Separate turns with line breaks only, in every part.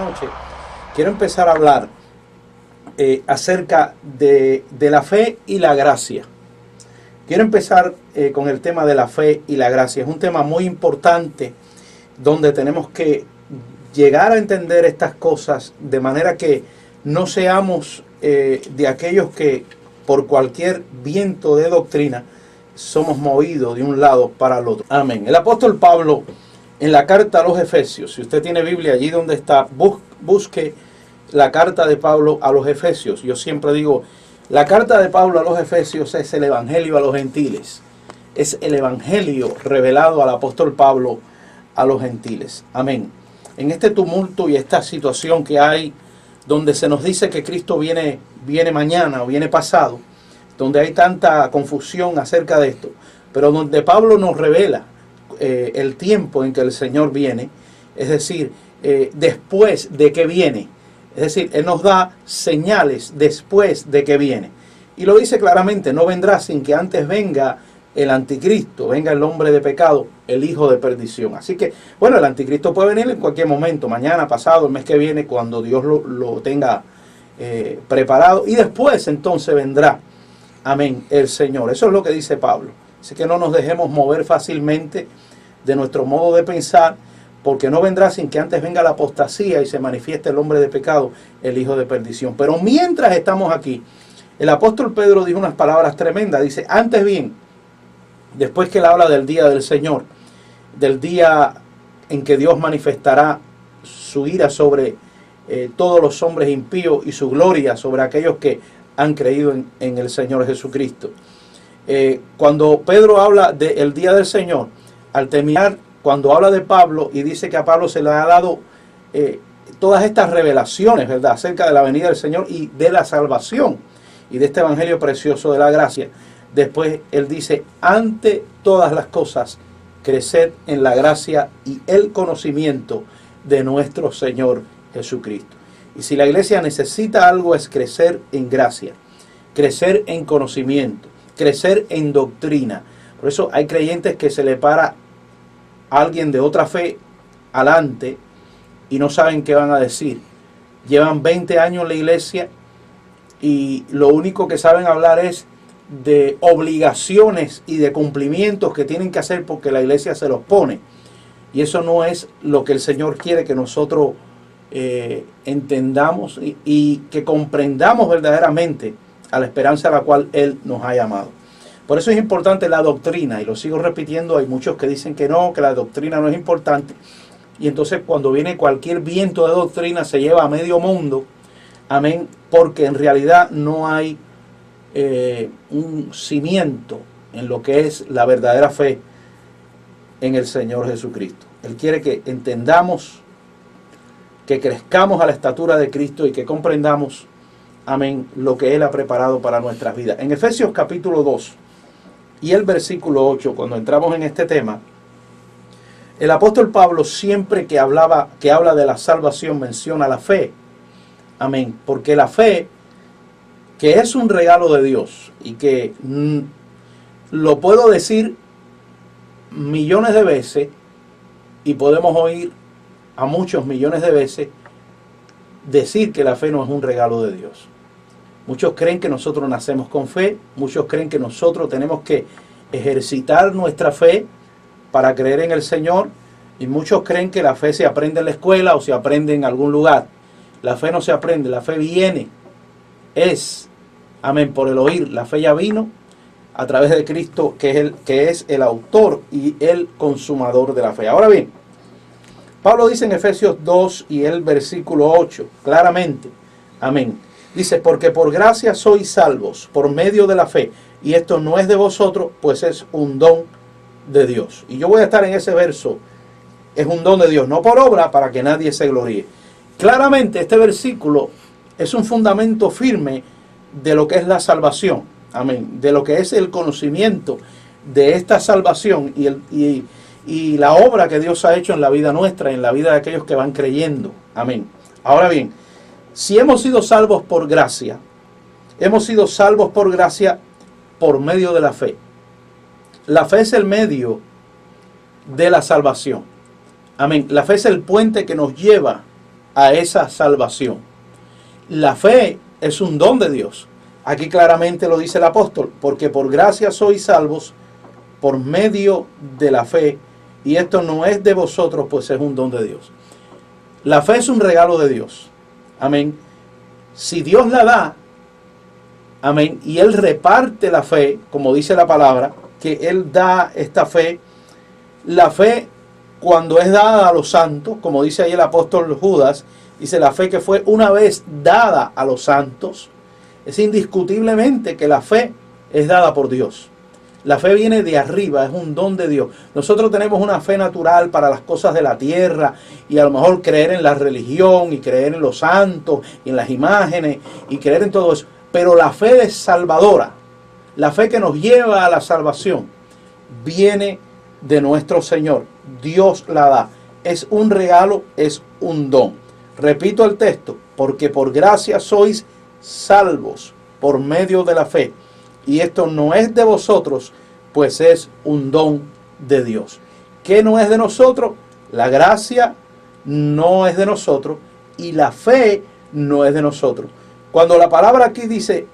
noche quiero empezar a hablar acerca de la fe y la gracia. Quiero empezar con el tema de la fe y la gracia. Es un tema muy importante donde tenemos que llegar a entender estas cosas de manera que no seamos de aquellos que por cualquier viento de doctrina somos movidos de un lado para el otro. Amén. El apóstol Pablo, en la carta a los Efesios, si usted tiene Biblia allí donde está, busque la carta de Pablo a los Efesios. Yo siempre digo, la carta de Pablo a los Efesios es el evangelio a los gentiles. Es el evangelio revelado al apóstol Pablo a los gentiles. Amén. En este tumulto y esta situación que hay, donde se nos dice que Cristo viene mañana o viene pasado, donde hay tanta confusión acerca de esto, pero donde Pablo nos revela el tiempo en que el Señor viene, es decir, después de que viene, es decir, Él nos da señales después de que viene. Y lo dice claramente, no vendrá sin que antes venga el anticristo, venga el hombre de pecado, el hijo de perdición. Así que, bueno, el anticristo puede venir en cualquier momento, mañana, pasado, el mes que viene, cuando Dios lo tenga preparado. Y después entonces vendrá, amén, el Señor. Eso es lo que dice Pablo. Así que no nos dejemos mover fácilmente de nuestro modo de pensar, porque no vendrá sin que antes venga la apostasía y se manifieste el hombre de pecado, el hijo de perdición. Pero mientras estamos aquí, el apóstol Pedro dijo unas palabras tremendas. Dice, antes bien, después que él habla del día del Señor, del día en que Dios manifestará su ira sobre todos los hombres impíos y su gloria sobre aquellos que han creído en el Señor Jesucristo. Cuando Pedro habla del día del Señor, al terminar, cuando habla de Pablo y dice que a Pablo se le ha dado todas estas revelaciones, ¿verdad?, acerca de la venida del Señor y de la salvación y de este evangelio precioso de la gracia. Después él dice, ante todas las cosas, creced en la gracia y el conocimiento de nuestro Señor Jesucristo. Y si la iglesia necesita algo, es crecer en gracia, crecer en conocimiento, crecer en doctrina. Por eso hay creyentes que se le para a alguien de otra fe alante y no saben qué van a decir. Llevan 20 años en la iglesia y lo único que saben hablar es de obligaciones y de cumplimientos que tienen que hacer porque la iglesia se los pone. Y eso no es lo que el Señor quiere que nosotros entendamos y que comprendamos verdaderamente a la esperanza a la cual Él nos ha llamado. Por eso es importante la doctrina, y lo sigo repitiendo, hay muchos que dicen que no, que la doctrina no es importante, y entonces cuando viene cualquier viento de doctrina se lleva a medio mundo, amén, porque en realidad no hay un cimiento en lo que es la verdadera fe en el Señor Jesucristo. Él quiere que entendamos, que crezcamos a la estatura de Cristo y que comprendamos, amén, lo que Él ha preparado para nuestras vidas. En Efesios capítulo 2 y el versículo 8, cuando entramos en este tema, el apóstol Pablo siempre que habla de la salvación menciona la fe. Amén, porque la fe, que es un regalo de Dios y que lo puedo decir millones de veces y podemos oír a muchos millones de veces decir que la fe no es un regalo de Dios. Muchos creen que nosotros nacemos con fe, muchos creen que nosotros tenemos que ejercitar nuestra fe para creer en el Señor, y muchos creen que la fe se aprende en la escuela o se aprende en algún lugar. La fe no se aprende, la fe viene, amén, por el oír. La fe ya vino a través de Cristo, que es el autor y el consumador de la fe. Ahora bien, Pablo dice en Efesios 2 y el versículo 8, claramente, amén, dice, porque por gracia sois salvos por medio de la fe, y esto no es de vosotros, pues es un don de Dios. Y yo voy a estar en ese verso, es un don de Dios, no por obra, para que nadie se gloríe. Claramente este versículo es un fundamento firme de lo que es la salvación, amén, de lo que es el conocimiento de esta salvación y la obra que Dios ha hecho en la vida nuestra, en la vida de aquellos que van creyendo, amén. Ahora bien, si hemos sido salvos por gracia, hemos sido salvos por gracia por medio de la fe. La fe es el medio de la salvación. Amén. La fe es el puente que nos lleva a esa salvación. La fe es un don de Dios. Aquí claramente lo dice el apóstol, porque por gracia sois salvos por medio de la fe, y esto no es de vosotros, pues es un don de Dios. La fe es un regalo de Dios. Amén. Si Dios la da, amén, y Él reparte la fe, como dice la palabra, que Él da esta fe, la fe cuando es dada a los santos, como dice ahí el apóstol Judas, dice la fe que fue una vez dada a los santos, es indiscutiblemente que la fe es dada por Dios. La fe viene de arriba, es un don de Dios. Nosotros tenemos una fe natural para las cosas de la tierra y a lo mejor creer en la religión y creer en los santos y en las imágenes y creer en todo eso. Pero la fe es salvadora, la fe que nos lleva a la salvación, viene de nuestro Señor. Dios la da. Es un regalo, es un don. Repito el texto, porque por gracia sois salvos por medio de la fe. Y esto no es de vosotros, pues es un don de Dios. ¿Qué no es de nosotros? La gracia no es de nosotros y la fe no es de nosotros. Cuando la palabra aquí dice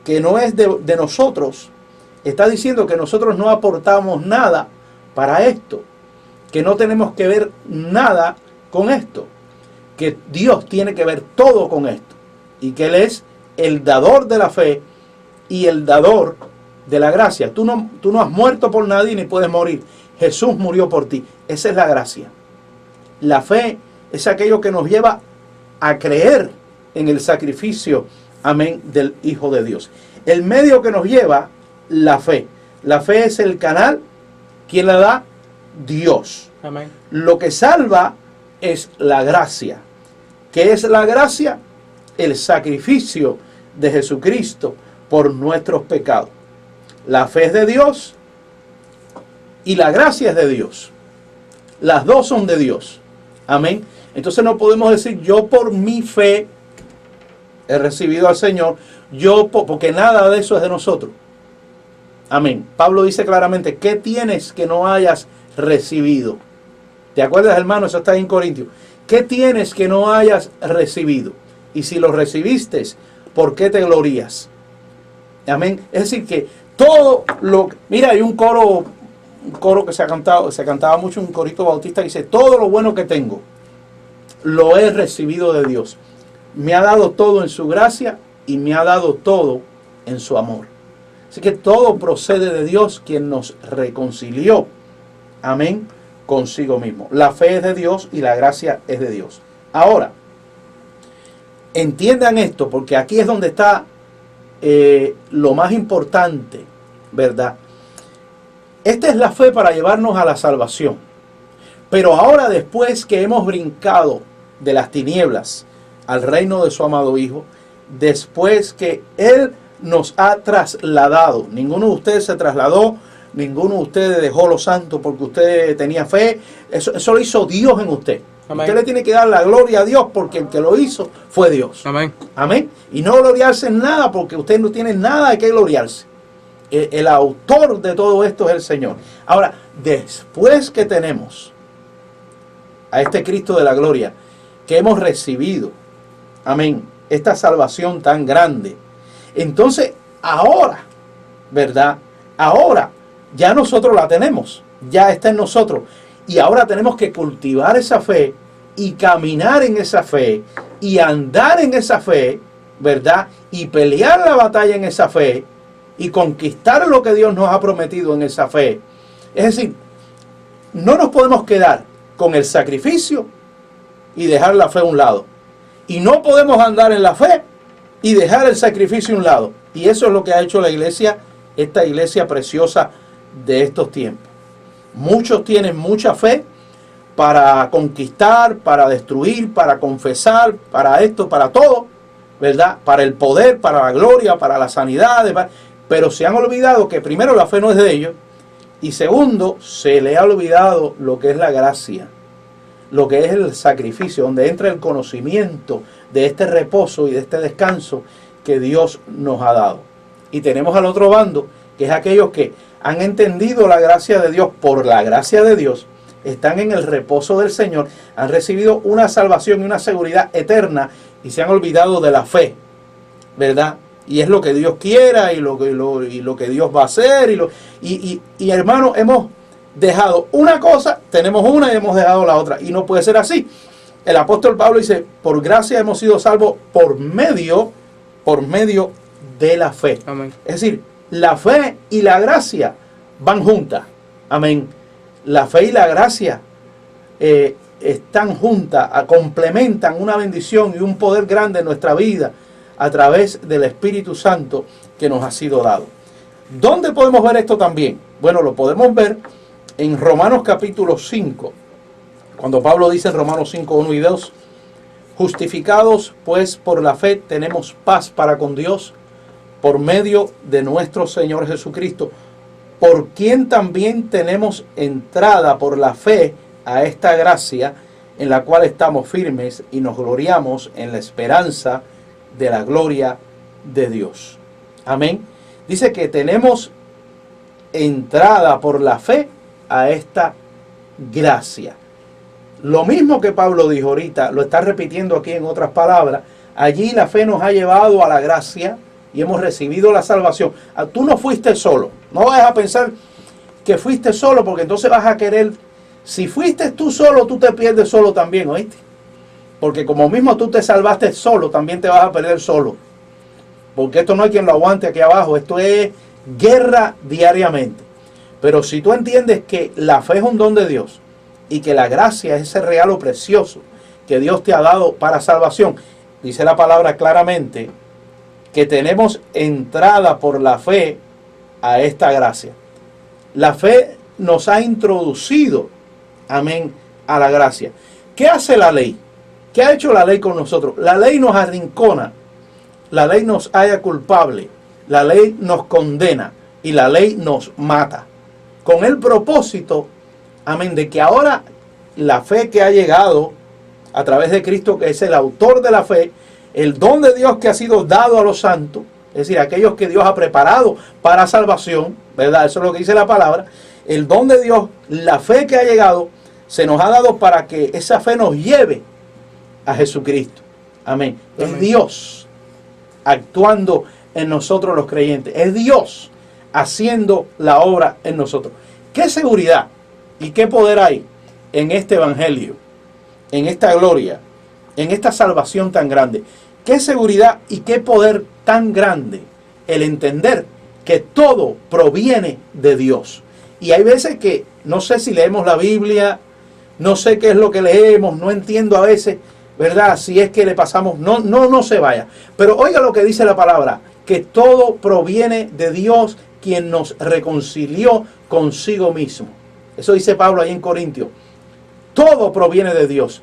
que no es de nosotros, está diciendo que nosotros no aportamos nada para esto, que no tenemos que ver nada con esto, que Dios tiene que ver todo con esto y que Él es el dador de la fe y el dador de la gracia. Tú no has muerto por nadie ni puedes morir. Jesús murió por ti. Esa es la gracia. La fe es aquello que nos lleva a creer en el sacrificio, amén, del Hijo de Dios. El medio que nos lleva, la fe. La fe es el canal. ¿Quién la da? Dios.
Amén.
Lo que salva es la gracia. ¿Qué es la gracia? El sacrificio de Jesucristo por nuestros pecados. La fe es de Dios y la gracia es de Dios. Las dos son de Dios. Amén. Entonces no podemos decir yo por mi fe he recibido al Señor, porque nada de eso es de nosotros. Amén. Pablo dice claramente, ¿qué tienes que no hayas recibido? ¿Te acuerdas, hermano? Eso está ahí en Corintios. ¿Qué tienes que no hayas recibido? Y si lo recibiste, ¿por qué te glorías? Amén. Es decir que todo lo... Mira, hay un coro que se cantaba mucho, un corito bautista, que dice, todo lo bueno que tengo, lo he recibido de Dios. Me ha dado todo en su gracia y me ha dado todo en su amor. Así que todo procede de Dios, quien nos reconcilió, amén, consigo mismo. La fe es de Dios y la gracia es de Dios. Ahora, entiendan esto, porque aquí es donde está lo más importante, ¿verdad? Esta es la fe para llevarnos a la salvación. Pero ahora, después que hemos brincado de las tinieblas al reino de su amado Hijo, después que Él nos ha trasladado, ninguno de ustedes se trasladó, ninguno de ustedes dejó lo santo porque usted tenía fe, eso lo hizo Dios en usted. Amén. Usted le tiene que dar la gloria a Dios porque el que lo hizo fue Dios.
Amén.
Amén. Y no gloriarse en nada porque usted no tiene nada de qué gloriarse. El autor de todo esto es el Señor. Ahora, después que tenemos a este Cristo de la gloria, que hemos recibido, amén, esta salvación tan grande, entonces ahora, ¿verdad? Ahora ya nosotros la tenemos, ya está en nosotros. Y ahora tenemos que cultivar esa fe y caminar en esa fe y andar en esa fe, ¿verdad? Y pelear la batalla en esa fe y conquistar lo que Dios nos ha prometido en esa fe. Es decir, no nos podemos quedar con el sacrificio y dejar la fe a un lado. Y no podemos andar en la fe y dejar el sacrificio a un lado. Y eso es lo que ha hecho la iglesia, esta iglesia preciosa de estos tiempos. Muchos tienen mucha fe para conquistar, para destruir, para confesar, para esto, para todo, ¿verdad? Para el poder, para la gloria, para la sanidad, pero se han olvidado que primero la fe no es de ellos y segundo, se le ha olvidado lo que es la gracia, lo que es el sacrificio, donde entra el conocimiento de este reposo y de este descanso que Dios nos ha dado. Y tenemos al otro bando, que es aquellos que han entendido la gracia de Dios por la gracia de Dios. están en el reposo del Señor, han recibido una salvación y una seguridad eterna y se han olvidado de la fe, ¿verdad? Y es lo que Dios quiera y lo que Dios va a hacer. Y hermano, hemos dejado una cosa, tenemos una y hemos dejado la otra. Y no puede ser así. El apóstol Pablo dice, por gracia hemos sido salvos por medio de la fe.
Amén.
Es decir, la fe y la gracia van juntas. Amén. La fe y la gracia están juntas, complementan una bendición y un poder grande en nuestra vida a través del Espíritu Santo que nos ha sido dado. ¿Dónde podemos ver esto también? Bueno, lo podemos ver en Romanos capítulo 5, cuando Pablo dice en Romanos 5, 1 y 2, justificados pues por la fe tenemos paz para con Dios por medio de nuestro Señor Jesucristo, por quien también tenemos entrada por la fe a esta gracia en la cual estamos firmes y nos gloriamos en la esperanza de la gloria de Dios. Amén. Dice que tenemos entrada por la fe a esta gracia. Lo mismo que Pablo dijo ahorita, lo está repitiendo aquí en otras palabras. Allí la fe nos ha llevado a la gracia y hemos recibido la salvación. Tú no fuiste solo. No vayas a pensar que fuiste solo, porque entonces vas a querer. Si fuiste tú solo, tú te pierdes solo también, ¿oíste? Porque como mismo tú te salvaste solo, también te vas a perder solo. Porque esto no hay quien lo aguante aquí abajo. Esto es guerra diariamente. Pero si tú entiendes que la fe es un don de Dios y que la gracia es ese regalo precioso que Dios te ha dado para salvación, dice la palabra claramente que tenemos entrada por la fe a esta gracia. La fe nos ha introducido, amén, a la gracia. ¿Qué hace la ley? ¿Qué ha hecho la ley con nosotros? La ley nos arrincona, la ley nos halla culpable, la ley nos condena y la ley nos mata. Con el propósito, amén, de que ahora la fe que ha llegado a través de Cristo, que es el autor de la fe, el don de Dios que ha sido dado a los santos, es decir, aquellos que Dios ha preparado para salvación, ¿verdad? Eso es lo que dice la palabra. El don de Dios, la fe que ha llegado, se nos ha dado para que esa fe nos lleve a Jesucristo. Amén. Amén. Es Dios actuando en nosotros los creyentes. Es Dios haciendo la obra en nosotros. ¿Qué seguridad y qué poder hay en este evangelio, en esta gloria, en esta salvación tan grande? ¿Qué seguridad y qué poder tan grande el entender que todo proviene de Dios? Y hay veces que no sé si leemos la Biblia, no sé qué es lo que leemos, no entiendo a veces, ¿verdad? Si es que le pasamos, no se vaya. Pero oiga lo que dice la palabra, que todo proviene de Dios, quien nos reconcilió consigo mismo. Eso dice Pablo ahí en Corintios. Todo proviene de Dios.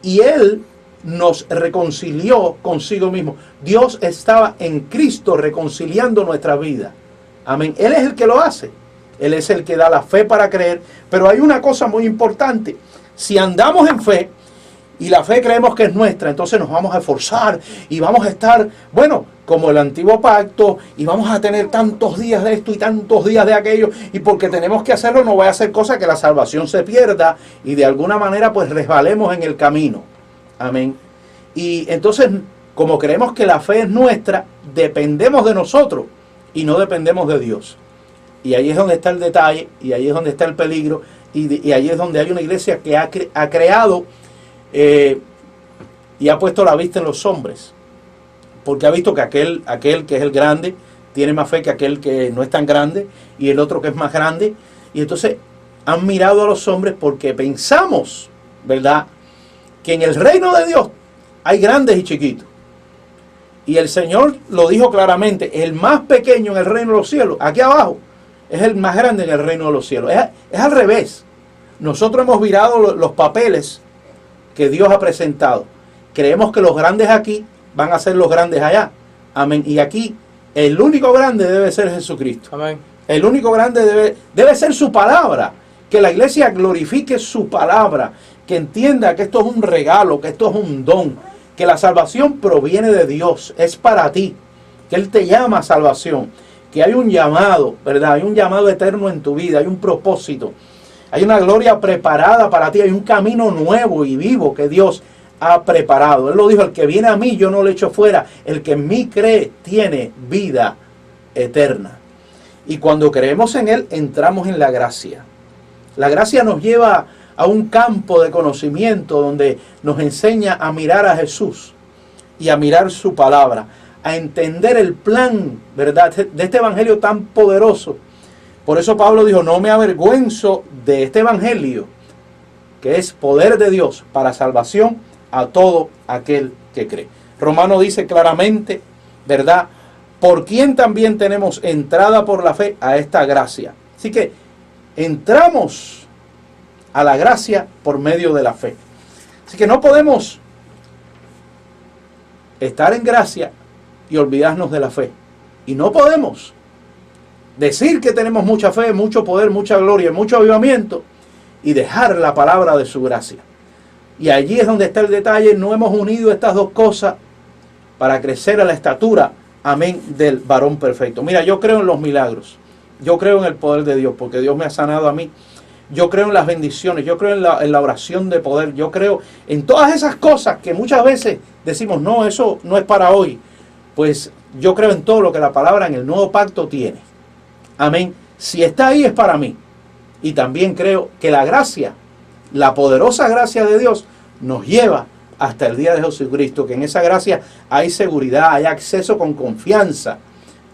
Y Él nos reconcilió consigo mismo. Dios estaba en Cristo reconciliando nuestra vida. Amén. Él es el que lo hace. Él es el que da la fe para creer. Pero hay una cosa muy importante. Si andamos en fe y la fe creemos que es nuestra, entonces nos vamos a esforzar y vamos a estar, bueno, como el antiguo pacto, y vamos a tener tantos días de esto y tantos días de aquello, y porque tenemos que hacerlo no voy a hacer cosa que la salvación se pierda y de alguna manera pues resbalemos en el camino. Amén. Y entonces, como creemos que la fe es nuestra, dependemos de nosotros y no dependemos de Dios. Y ahí es donde está el detalle, y ahí es donde está el peligro, y ahí es donde hay una iglesia que ha creado y ha puesto la vista en los hombres. Porque ha visto que aquel que es el grande tiene más fe que aquel que no es tan grande, y el otro que es más grande. Y entonces han mirado a los hombres porque pensamos, ¿verdad?, que en el reino de Dios hay grandes y chiquitos. Y el Señor lo dijo claramente, el más pequeño en el reino de los cielos, aquí abajo, es el más grande en el reino de los cielos. Es al revés. Nosotros hemos virado los papeles que Dios ha presentado. Creemos que los grandes aquí van a ser los grandes allá. Amén. Y aquí el único grande debe ser Jesucristo.
Amén.
El único grande debe ser su palabra. Que la iglesia glorifique su palabra. Que entienda que esto es un regalo, que esto es un don. Que la salvación proviene de Dios. Es para ti. Que Él te llama a salvación. Que hay un llamado, ¿verdad? Hay un llamado eterno en tu vida. Hay un propósito. Hay una gloria preparada para ti. Hay un camino nuevo y vivo que Dios ha preparado. Él lo dijo, el que viene a mí yo no le echo fuera. El que en mí cree tiene vida eterna. Y cuando creemos en Él, entramos en la gracia. La gracia nos lleva a un campo de conocimiento donde nos enseña a mirar a Jesús y a mirar su palabra, a entender el plan, ¿verdad?, de este evangelio tan poderoso. Por eso Pablo dijo, no me avergüenzo de este evangelio, que es poder de Dios para salvación a todo aquel que cree. Romano dice claramente, ¿verdad?, por quien también tenemos entrada por la fe a esta gracia. Así que entramos a la gracia por medio de la fe. Así que no podemos estar en gracia y olvidarnos de la fe. Y no podemos decir que tenemos mucha fe, mucho poder, mucha gloria, mucho avivamiento y dejar la palabra de su gracia. Y allí es donde está el detalle. No hemos unido estas dos cosas para crecer a la estatura, amén, del varón perfecto. Mira, yo creo en los milagros. Yo creo en el poder de Dios porque Dios me ha sanado a mí. Yo creo en las bendiciones, yo creo en la oración de poder, yo creo en todas esas cosas que muchas veces decimos, no, eso no es para hoy. Pues yo creo en todo lo que la palabra en el nuevo pacto tiene. Amén. Si está ahí es para mí. Y también creo que la gracia, la poderosa gracia de Dios nos lleva hasta el día de Jesucristo, que en esa gracia hay seguridad, hay acceso con confianza.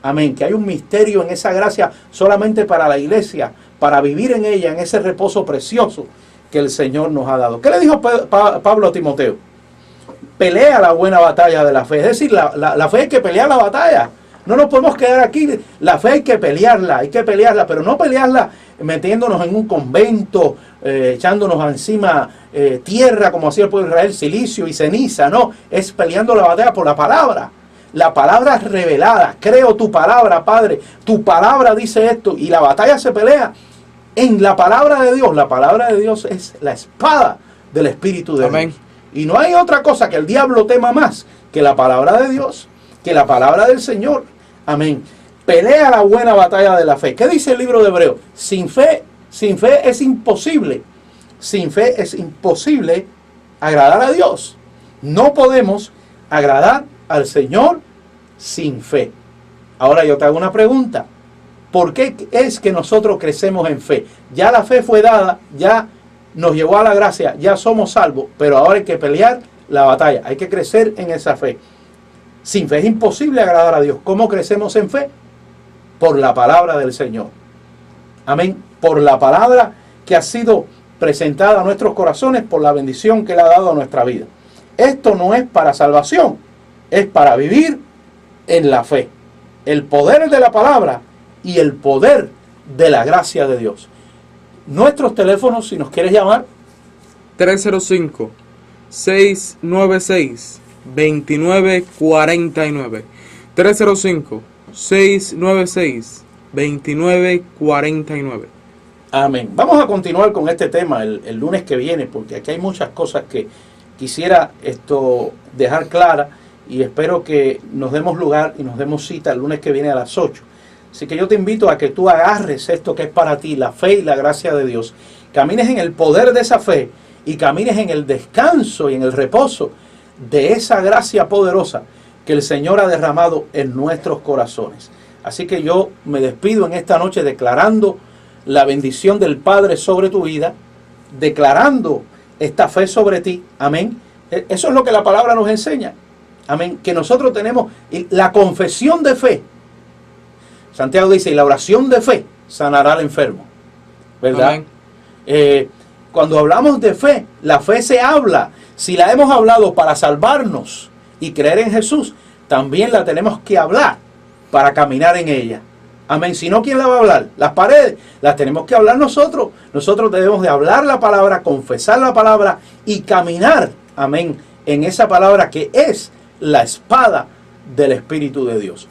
Amén. Que hay un misterio en esa gracia solamente para la iglesia, para vivir en ella, en ese reposo precioso que el Señor nos ha dado. ¿Qué le dijo Pablo a Timoteo? Pelea la buena batalla de la fe. Es decir, la fe hay que pelear la batalla. No nos podemos quedar aquí. La fe hay que pelearla, pero no pelearla metiéndonos en un convento, echándonos encima tierra, como hacía el pueblo de Israel, silicio y ceniza. No, es peleando la batalla por la palabra. La palabra revelada. Creo tu palabra, Padre. Tu palabra dice esto. Y la batalla se pelea en la palabra de Dios. La palabra de Dios es la espada del Espíritu de Dios. Y no hay otra cosa que el diablo tema más que la palabra de Dios, que la palabra del Señor. Amén. Pelea la buena batalla de la fe. ¿Qué dice el libro de Hebreos? Sin fe es imposible. Sin fe es imposible agradar a Dios. No podemos agradar al Señor sin fe. Ahora yo te hago una pregunta. ¿Por qué es que nosotros crecemos en fe? Ya la fe fue dada, ya nos llevó a la gracia, ya somos salvos, pero ahora hay que pelear la batalla, hay que crecer en esa fe. Sin fe es imposible agradar a Dios. ¿Cómo crecemos en fe? Por la palabra del Señor. Amén. Por la palabra que ha sido presentada a nuestros corazones, por la bendición que le ha dado a nuestra vida. Esto no es para salvación, es para vivir en la fe. El poder de la palabra y el poder de la gracia de Dios. Nuestros teléfonos, si nos quieres llamar.
305-696-2949. 305-696-2949.
Amén. Vamos a continuar con este tema el lunes que viene, porque aquí hay muchas cosas que quisiera dejar claras y espero que nos demos lugar y nos demos cita el lunes que viene a las 8. Así que yo te invito a que tú agarres esto que es para ti, la fe y la gracia de Dios. Camines en el poder de esa fe y camines en el descanso y en el reposo de esa gracia poderosa que el Señor ha derramado en nuestros corazones. Así que yo me despido en esta noche declarando la bendición del Padre sobre tu vida, declarando esta fe sobre ti. Amén. Eso es lo que la palabra nos enseña. Amén. Que nosotros tenemos la confesión de fe. Santiago dice, y la oración de fe sanará al enfermo. ¿Verdad? Cuando hablamos de fe, la fe se habla. Si la hemos hablado para salvarnos y creer en Jesús, también la tenemos que hablar para caminar en ella. Amén. Si no, ¿quién la va a hablar? Las paredes las tenemos que hablar nosotros. Nosotros debemos de hablar la palabra, confesar la palabra y caminar, amén, en esa palabra que es la espada del Espíritu de Dios.